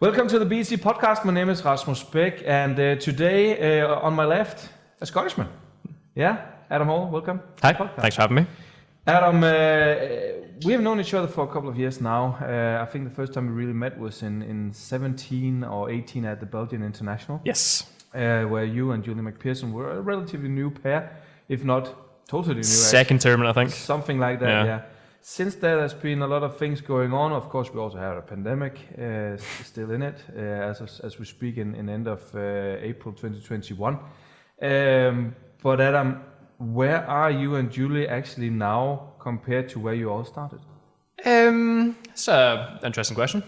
Welcome to the BEC podcast. My name is Rasmus Beck, and today on my left, a Scottishman. Yeah, Adam Hall, welcome. Hi, thanks for having me. Adam, we have known each other for a couple of years now. I think the first time we really met was in 17 or 18 at the Belgian International. Yes. Where you and Julie McPherson were a relatively new pair, if not totally new. Second tournament, I think. Something like that, yeah. Since there's been a lot of things going on. Of course, we also have a pandemic still in it as we speak in end of April 2021. But Adam, where are you and Julie actually now compared to where you all started? It's an interesting question.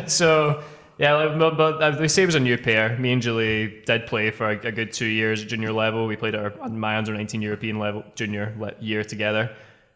So, yeah, but they say it was a new pair. Me and Julie did play for a good 2 years at junior level. We played at my under-19 European level junior year together.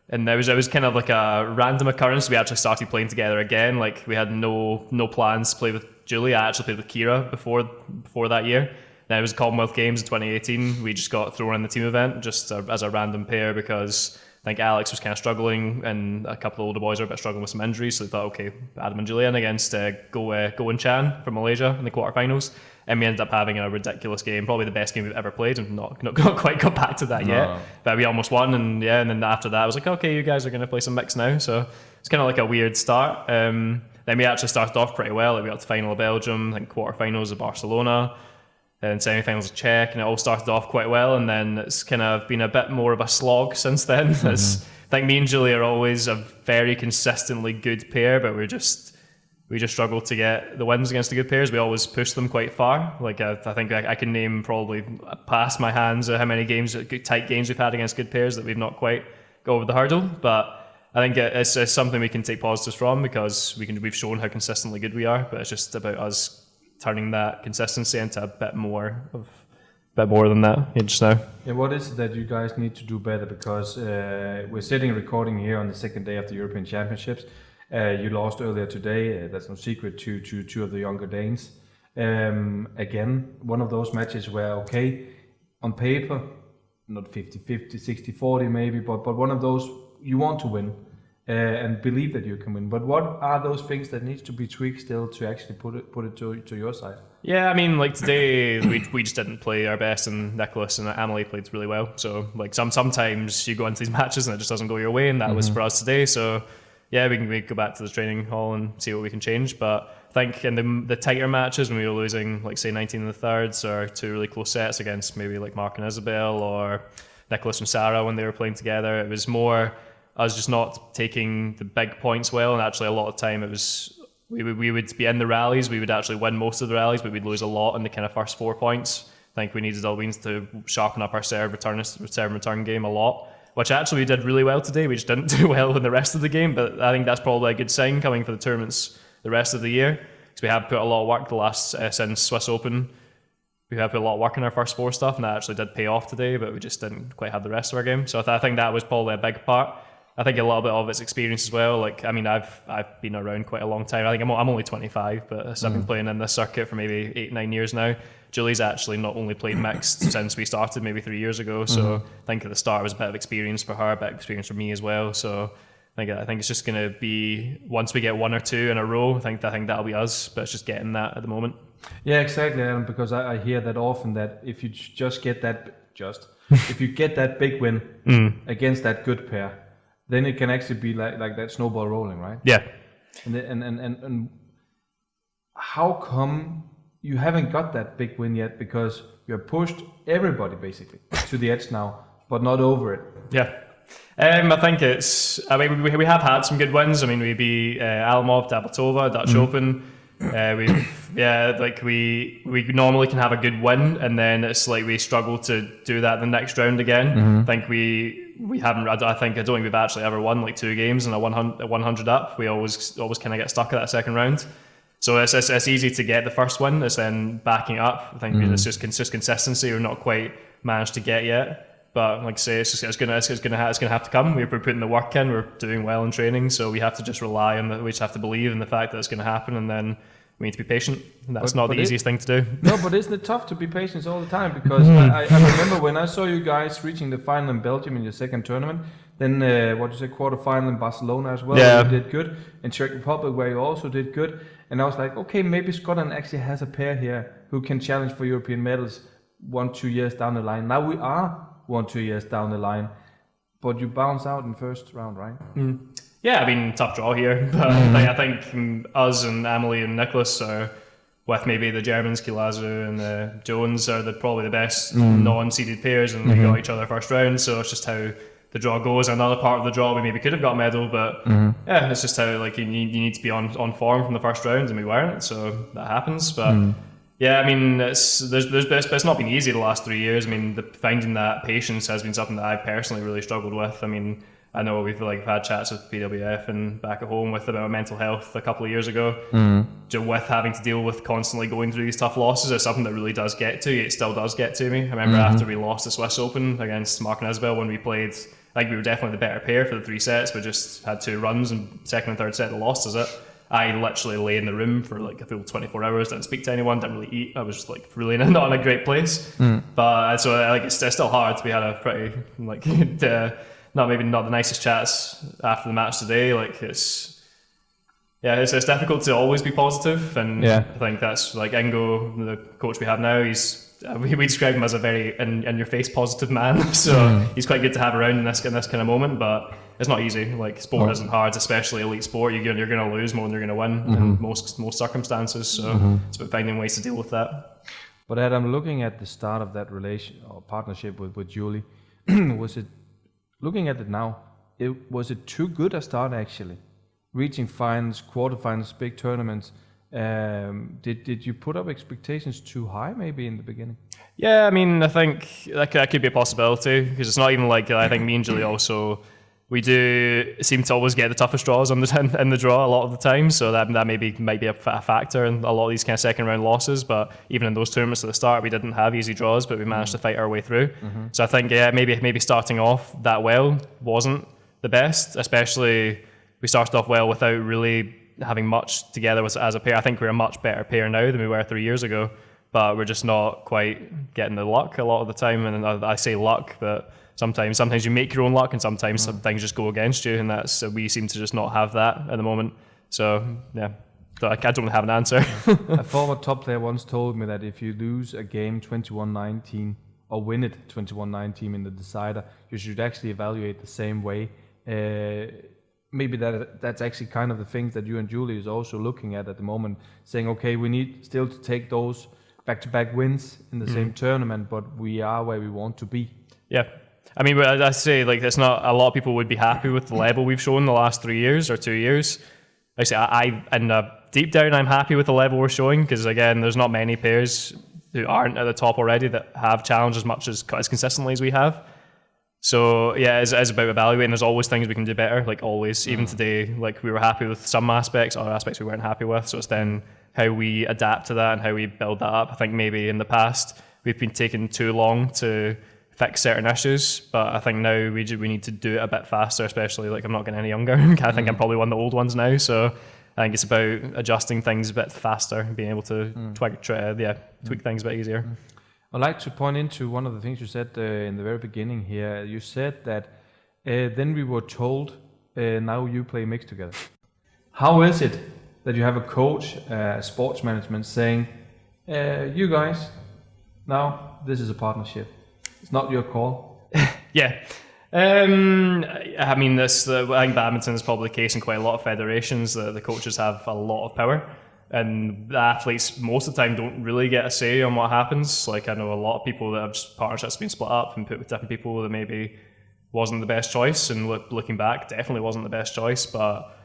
And it was kind of like a random occurrence. We actually started playing together again. Like, we had no plans to play with Julie. I actually played with Kira before that year. Then it was Commonwealth Games in 2018. We just got thrown in the team event just as a random pair because I think Alex was kind of struggling and a couple of older boys were a bit struggling with some injuries. So they thought, okay, Adam and Julian against Go and Chan from Malaysia in the quarterfinals. And we ended up having a ridiculous game, probably the best game we've ever played, and not quite got back to that yet. But we almost won, and then after that, I was like, okay, you guys are going to play some mix now. So it's kind of like a weird start. Then we actually started off pretty well. Like, we got to the final of Belgium, I think quarterfinals of Barcelona, and semi-finals of Czech, and it all started off quite well. And then it's kind of been a bit more of a slog since then. I think me and Julie are always a very consistently good pair, but we just struggle to get the wins against the good pairs. We always push them quite far. Like, I think I can name probably past my hands how many tight games we've had against good pairs that we've not quite got over the hurdle. But I think it's something we can take positives from because we've shown how consistently good we are. But it's just about us turning that consistency into a bit more than that just now. Yeah, what is it that you guys need to do better? Because we're sitting recording here on the second day of the European Championships. You lost earlier today, that's no secret, to two of the younger Danes. Again, one of those matches where, okay, on paper, not 50-50, 60-40 maybe, but one of those you want to win and believe that you can win. But what are those things that needs to be tweaked still to actually put it to your side? Yeah, I mean, like today, we just didn't play our best, and Nicholas and Amelie played really well. So, like, sometimes you go into these matches and it just doesn't go your way, and that was for us today. So, yeah, we can go back to the training hall and see what we can change. But I think in the tighter matches when we were losing, like, say, 19 in the thirds or two really close sets against maybe like Mark and Isabel or Nicholas and Sarah when they were playing together, it was more us just not taking the big points well. And actually a lot of time it was we would be in the rallies, we would actually win most of the rallies, but we'd lose a lot in the kind of first 4 points. I think we needed to sharpen up our serve and return game a lot, which actually we did really well today. We just didn't do well in the rest of the game, but I think that's probably a good sign coming for the tournaments the rest of the year, because we have put a lot of work since Swiss Open. We have put a lot of work in our first 4 stuff, and that actually did pay off today, but we just didn't quite have the rest of our game. So I think that was probably a big part. I think a little bit of it's experience as well. Like, I mean, I've been around quite a long time. I think I'm only 25, but I've been playing in this circuit for maybe 8-9 years now. Julie's actually not only played mixed since we started maybe 3 years ago. So I think at the start it was a bit of experience for her, a bit of experience for me as well. So I think it's just going to be, once we get 1 or 2 in a row, I think that'll be us. But it's just getting that at the moment. Yeah, exactly, Adam, because I hear that often, that if you if you get that big win against that good pair, then it can actually be like that snowball rolling, right? Yeah. And how come you haven't got that big win yet? Because you have pushed everybody basically to the edge now, but not over it. Yeah. I think we have had some good wins. I mean, we beat Almov, Dabatova, Dutch Open. We normally can have a good win, and then it's like we struggle to do that the next round again. I think we haven't. I don't think we've actually ever won like 2 games and a 100 up. We always kind of get stuck at that second round. So it's easy to get the first win. It's then backing up. I think it's just consistency we're not quite managed to get yet. But like I say, it's gonna have to come. We're putting the work in. We're doing well in training, so we have to just rely on we just have to believe in the fact that it's going to happen, and then we need to be patient. And that's not the easiest thing to do. No, but isn't it tough to be patient all the time? Because I remember when I saw you guys reaching the final in Belgium in your second tournament, then quarterfinal in Barcelona as well, where you did good, in Czech Republic where you also did good, and I was like, okay, maybe Scotland actually has a pair here who can challenge for European medals 1-2 years down the line. Now we are 1-2 years down the line, but you bounce out in first round, right? Yeah, I mean, tough draw here, but I think us and Emily and Nicholas are, with maybe the Germans, Kilazu and Jones, are probably the best non-seeded pairs, and we got each other first round, so it's just how the draw goes. Another part of the draw, we maybe could have got a medal, but yeah, it's just how like you need to be on form from the first round, and we weren't, so that happens. But yeah, I mean, it's not been easy the last 3 years. I mean, finding that patience has been something that I've personally really struggled with. I mean, I know we've had chats with PWF and back at home about mental health a couple of years ago. With having to deal with constantly going through these tough losses is something that really does get to you. It still does get to me. I remember after we lost the Swiss Open against Mark and Isabel, when we played, I think we were definitely the better pair for the 3 sets, but just had 2 runs, and second and third set they lost us it. I literally lay in the room for like a full 24 hours, didn't speak to anyone, didn't really eat. I was like really not in a great place. But so like it's still hard. We had a pretty like not the nicest chats after the match today. Like it's difficult to always be positive, and I think that's like Ingo, the coach we have now. We describe him as a very in your face positive man. So he's quite good to have around in this kind of moment. But it's not easy. Like sport isn't hard, especially elite sport. You're going to lose more than you're going to win in most circumstances. So it's about finding ways to deal with that. But Adam, looking at the start of that relation or partnership with Julie, was it? Looking at it now, was it too good a start actually? Reaching finals, quarterfinals, big tournaments. Did you put up expectations too high maybe in the beginning? Yeah, I mean, I think that could be a possibility, because it's not even like, I think me and Julie also, we do seem to always get the toughest draws in the draw a lot of the time, so that maybe might be a factor in a lot of these kind of second round losses. But even in those tournaments at the start, we didn't have easy draws, but we managed to fight our way through. So I think maybe starting off that well wasn't the best, especially we started off well without really having much together as a pair. I think we're a much better pair now than we were 3 years ago, but we're just not quite getting the luck a lot of the time. And I say luck, but sometimes you make your own luck, and sometimes some things just go against you, and we seem to just not have that at the moment. So yeah, so I don't really have an answer. A former top player once told me that if you lose a game 21-19 or win it 21-19 in the decider, you should actually evaluate the same way. Maybe that's actually kind of the things that you and Julie is also looking at the moment, saying, okay, we need still to take those back-to-back wins in the same tournament, but we are where we want to be. Yeah. I mean, I say, like, it's not a lot of people would be happy with the level we've shown the last 3 years or 2 years. I say, deep down, I'm happy with the level we're showing, because again, there's not many pairs who aren't at the top already that have challenged as much as consistently as we have. So yeah, it's about evaluating. There's always things we can do better, like always. Even today, like we were happy with some aspects, other aspects we weren't happy with. So it's then how we adapt to that and how we build that up. I think maybe in the past we've been taking too long to fix certain issues, but I think now we need to do it a bit faster, especially like I'm not getting any younger. I think I'm probably one of the old ones now, so I think it's about adjusting things a bit faster and being able to tweak things a bit easier. I'd like to point into one of the things you said in the very beginning here. You said that then we were told, now you play mixed together. How is it that you have a coach, sports management saying, you guys, now this is a partnership. It's not your call. Yeah. I mean, I think badminton is probably the case in quite a lot of federations. The coaches have a lot of power, and the athletes most of the time don't really get a say on what happens. Like I know a lot of people that have just partnerships been split up and put with different people that maybe wasn't the best choice, and looking back, definitely wasn't the best choice. But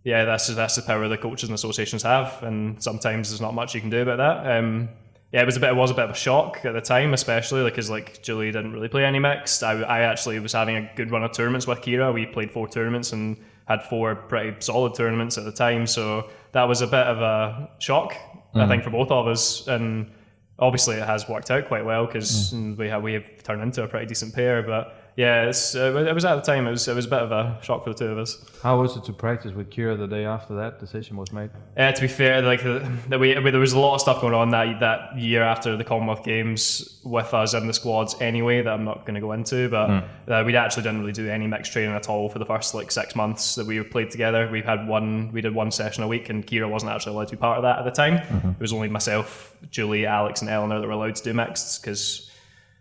yeah, that's the power the coaches and associations have, and sometimes there's not much you can do about that. Yeah, it was a bit of a shock at the time, especially because like Julie didn't really play any mixed. I actually was having a good run of tournaments with Kira. We played 4 tournaments and had 4 pretty solid tournaments at the time. So that was a bit of a shock, I think, for both of us. And obviously it has worked out quite well because we have turned into a pretty decent pair. But yeah, it was at the time. It was a bit of a shock for the two of us. How was it to practice with Kira the day after that decision was made? To be fair, like there was a lot of stuff going on that year after the Commonwealth Games with us in the squads anyway that I'm not going to go into. But we actually didn't really do any mixed training at all for the first 6 months that we played together. We did one session a week, and Kira wasn't actually allowed to be part of that at the time. It was only myself, Julie, Alex, and Eleanor that were allowed to do mixed because.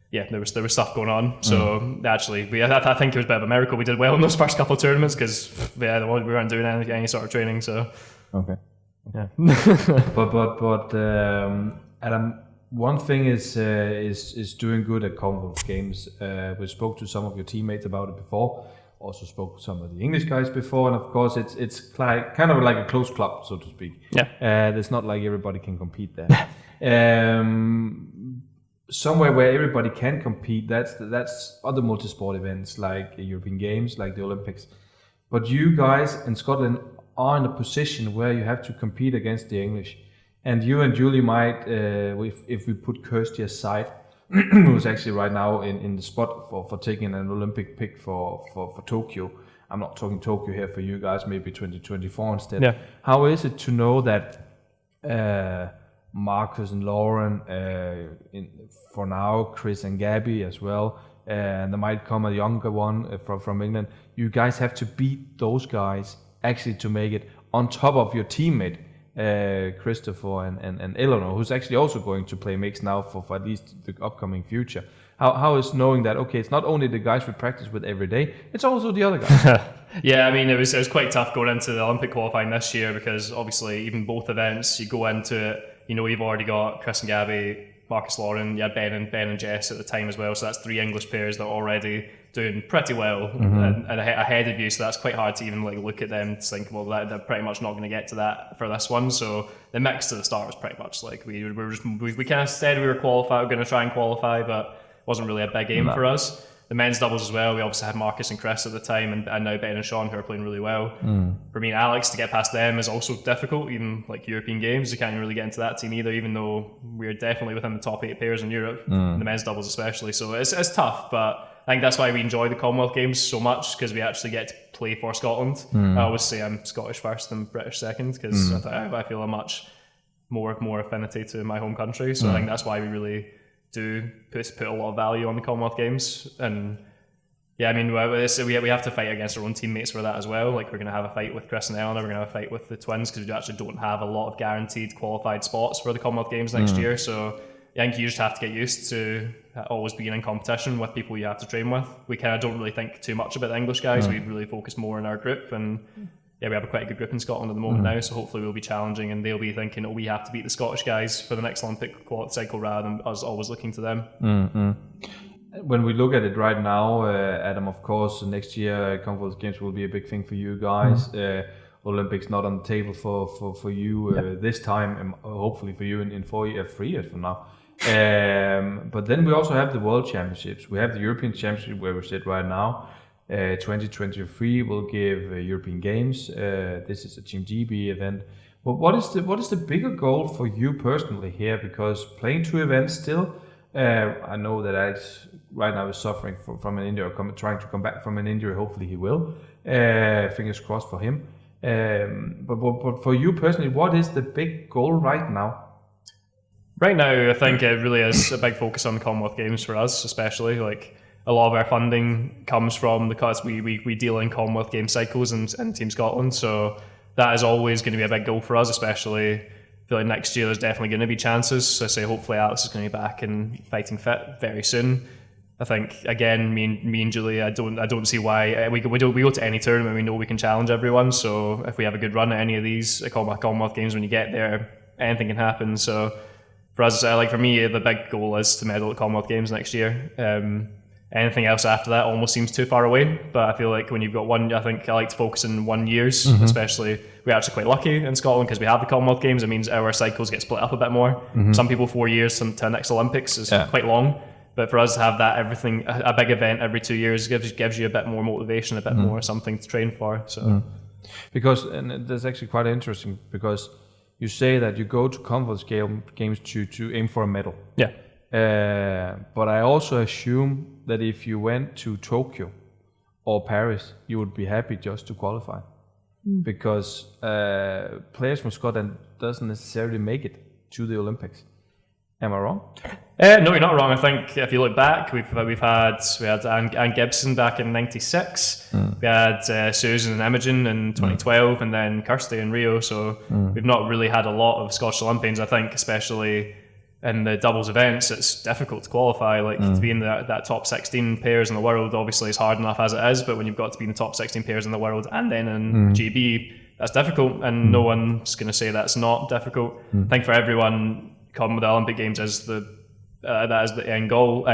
Yeah, there was stuff going on. So actually, I think it was a bit of a miracle we did well in those first couple of tournaments because we weren't doing any sort of training. So okay, yeah. but Adam, one thing is doing good at Commonwealth Games. We spoke to some of your teammates about it before. Also spoke to some of the English guys before, and of course it's kind of like a close club, so to speak. Yeah. There's not like everybody can compete there. Somewhere where everybody can compete, that's other multi-sport events like European Games, like the Olympics. But you guys in Scotland are in a position where you have to compete against the English. And you and Julie might, if we put Kirsty aside, who's actually right now in the spot for taking an Olympic pick for Tokyo. I'm not talking Tokyo here for you guys, maybe 2024 instead. Yeah. How is it to know that Marcus and Lauren, for now, Chris and Gabby as well, and there might come a younger one from England. You guys have to beat those guys actually to make it on top of your teammate, Christopher and Eleanor, who's actually also going to play mixed now for at least the upcoming future. How is knowing that, okay, it's not only the guys we practice with every day, it's also the other guys? Yeah, I mean, it was quite tough going into the Olympic qualifying this year because obviously even both events, you go into it, you've already got Chris and Gabby, Marcus, Lauren, you had Ben and Jess at the time as well, so that's 3 English pairs that are already doing pretty well and ahead of you, so that's quite hard to even look at them to think, well, they're pretty much not going to get to that for this one. So the mix to the start was pretty much we kind of said we were going to try and qualify, but wasn't really a big aim for us. The men's doubles as well, we obviously had Marcus and Chris at the time, and now Ben and Sean, who are playing really well. For me and Alex, to get past them is also difficult, even European Games, you can't really get into that team either, even though we're definitely within the top 8 pairs in Europe, the men's doubles especially, so it's tough, but I think that's why we enjoy the Commonwealth Games so much, because we actually get to play for Scotland. I always say I'm Scottish first and British second, because I feel a much more affinity to my home country, so I think that's why we really do put a lot of value on the Commonwealth Games. And yeah, I mean, we have to fight against our own teammates for that as well. We're going to have a fight with Chris and Eleanor, we're going to have a fight with the twins, because we actually don't have a lot of guaranteed qualified spots for the Commonwealth Games next year. So I think you just have to get used to always being in competition with people you have to train with. We kind of don't really think too much about the English guys. We really focus more on our group, and yeah, we have a quite good group in Scotland at the moment now, so hopefully we'll be challenging and they'll be thinking, we have to beat the Scottish guys for the next Olympic cycle rather than us always looking to them. When we look at it right now, Adam, of course, next year Commonwealth Games will be a big thing for you guys. Olympics not on the table for you this time, and hopefully for you in 3 years from now. But then we also have the World Championships. We have the European Championship where we sit right now. 2023 will give European Games. This is a Team GB event. But what is the bigger goal for you personally here? Because playing 2 events still, I know that Alex right now is suffering from an injury, or trying to come back from an injury. Hopefully he will. Fingers crossed for him. But for you personally, what is the big goal right now? Right now, I think it really is a big focus on the Commonwealth Games for us, especially. A lot of our funding comes from because we deal in Commonwealth Games cycles in Team Scotland, so that is always going to be a big goal for us, especially I feel like next year there's definitely going to be chances. So I say hopefully Alex is going to be back and fighting fit very soon. I think again, me and Julie, I don't see why we go to any tournament. We know we can challenge everyone. So if we have a good run at any of these Commonwealth Games, when you get there, anything can happen. So for us, for me, the big goal is to medal at Commonwealth Games next year. Anything else after that almost seems too far away, but I feel like when you've got one, I think I like to focus in 1 years, especially we're actually quite lucky in Scotland because we have the Commonwealth Games. It means our cycles get split up a bit more. Some people 4 years to the next Olympics is quite long, but for us to have that a big event every 2 years gives you a bit more motivation, a bit more something to train for. So because, and that's actually quite interesting, because you say that you go to Commonwealth Games to aim for a medal. Yeah. But I also assume that if you went to Tokyo or Paris, you would be happy just to qualify. Because players from Scotland doesn't necessarily make it to the Olympics. Am I wrong? No, you're not wrong. I think if you look back, we had Anne Gibson back in '96. We had Susan and Imogen in 2012, and then Kirsty in Rio. So we've not really had a lot of Scottish Olympians. I think, especially in the doubles events, it's difficult to qualify. Like to be in that top 16 pairs in the world, obviously is hard enough as it is. But when you've got to be in the top 16 pairs in the world and then in GB, that's difficult. And no one's going to say that's not difficult. I think for everyone, come with the Olympic Games is that is the end goal.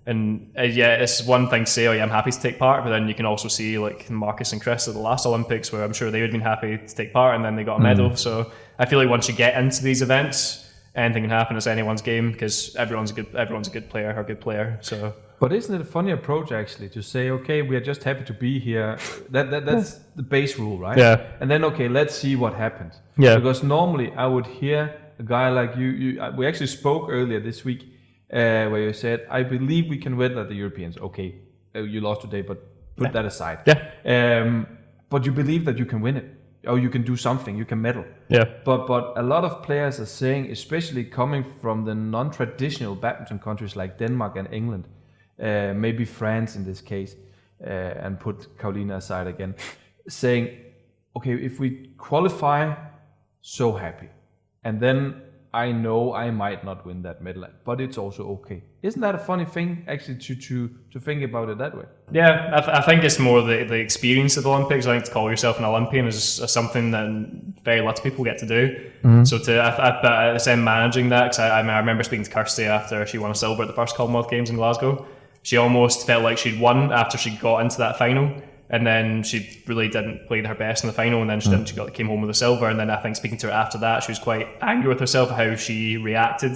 And yeah, it's one thing to say, oh yeah, I'm happy to take part, but then you can also see like Marcus and Chris at the last Olympics, where I'm sure they would have been happy to take part, and then they got a medal. So I feel like once you get into these events, anything can happen. It's anyone's game because everyone's a good player or good player. So. But isn't it a funny approach actually to say, okay, we are just happy to be here. That's the base rule, right? Yeah. And then okay, let's see what happens. Yeah. Because normally I would hear a guy like you. We actually spoke earlier this week where you said, I believe we can win at the Europeans. Okay, you lost today, but put that aside. Yeah. But you believe that you can win it, or you can do something, you can medal. Yeah. But a lot of players are saying, especially coming from the non-traditional badminton countries like Denmark and England, maybe France in this case, and put Karolina aside again, saying, okay, if we qualify, so happy. And then I know I might not win that medal, but it's also okay. Isn't that a funny thing, actually, to think about it that way? Yeah, I think it's more the experience of the Olympics. I think to call yourself an Olympian is something that very little people get to do. So I say managing that, because I remember speaking to Kirsty after she won a silver at the first Commonwealth Games in Glasgow. She almost felt like she'd won after she got into that final. And then she really didn't play her best in the final, and then she came home with a silver. And then I think speaking to her after that, she was quite angry with herself how she reacted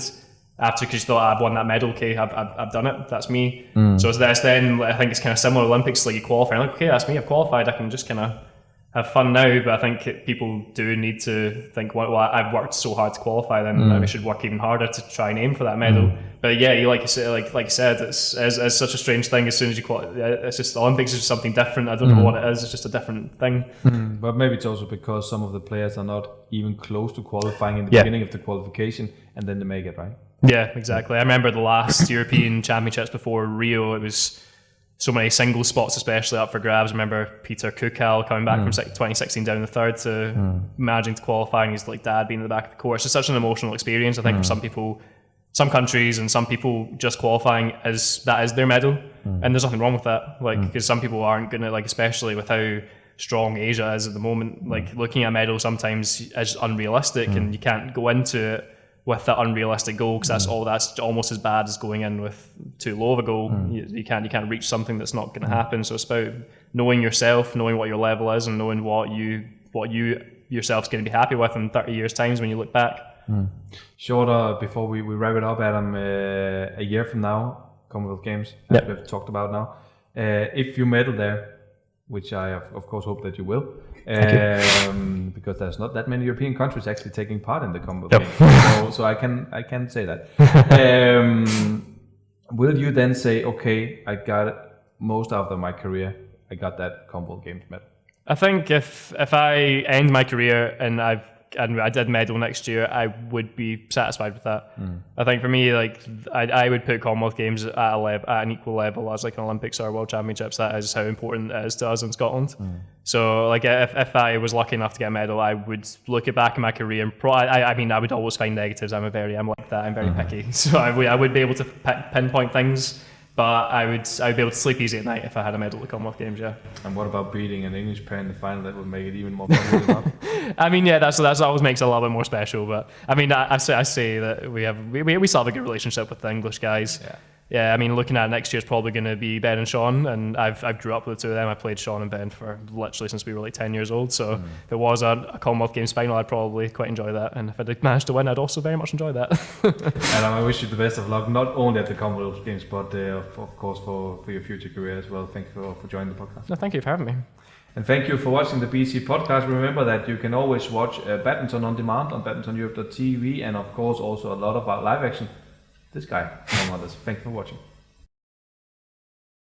after, because she thought, I've won that medal, okay, I've done it, that's me. So that's then, I think it's kind of similar Olympics, like you qualify, like, okay, that's me, I've qualified, I can just kind of have fun now. But I think people do need to think, well, I've worked so hard to qualify, then I should work even harder to try and aim for that medal. But yeah, like you said, it's such a strange thing. As soon as you qualify, it's just, the Olympics is just something different. I don't know what it is. It's just a different thing. But maybe it's also because some of the players are not even close to qualifying in the beginning of the qualification, and then they make it, right? Yeah, exactly. I remember the last European Championships before Rio, it was so many single spots, especially up for grabs. I remember Peter Kukal coming back from 2016 down the third to managing to qualify, and his like dad being in the back of the course. It's such an emotional experience. I think for some people, some countries, and some people, just qualifying that is their medal, and there's nothing wrong with that. Like, because some people aren't gonna, like, especially with how strong Asia is at the moment, like looking at a medal sometimes is unrealistic, and you can't go into it with that unrealistic goal, because that's almost as bad as going in with too low of a goal. You can't reach something that's not going to happen. So it's about knowing yourself, knowing what your level is, and knowing what you yourself's going to be happy with in 30 years' times when you look back. Shorter, before we wrap it up, Adam, a year from now, Commonwealth Games, as we've talked about now, if you medal there, which I of course hope that you will, because there's not that many European countries actually taking part in the Commonwealth Games, so I can say that. Will you then say, okay, I got it, most of my career, I got that Commonwealth Games medal? I think if I end my career and I did medal next year, I would be satisfied with that. I think for me, like, I would put Commonwealth Games at an equal level as like an Olympics or World Championships. That is how important it is to us in Scotland. So like, if I was lucky enough to get a medal, I would look back in my career and I would always find negatives. I'm like that. I'm very picky. So I would be able to pinpoint things, but I would be able to sleep easy at night if I had a medal at the Commonwealth Games, yeah. And what about beating an English pair in the final? That would make it even more fun. I mean, yeah, that's always makes it a little bit more special. But I mean, I say that we still have a good relationship with the English guys. Yeah, I mean, looking at next year's probably going to be Ben and Sean, and I've grew up with the two of them. I played Sean and Ben for literally since we were like 10 years old. So if it was a Commonwealth Games final, I'd probably quite enjoy that. And if I did manage to win, I'd also very much enjoy that. And I wish you the best of luck, not only at the Commonwealth Games, but of course for your future career as well. Thank you for joining the podcast. No, thank you for having me. And thank you for watching the BEC podcast. Remember that you can always watch Badminton on demand on badmintoneurope.tv, and of course also a lot of our live action. This guy, among others. Thank you for watching.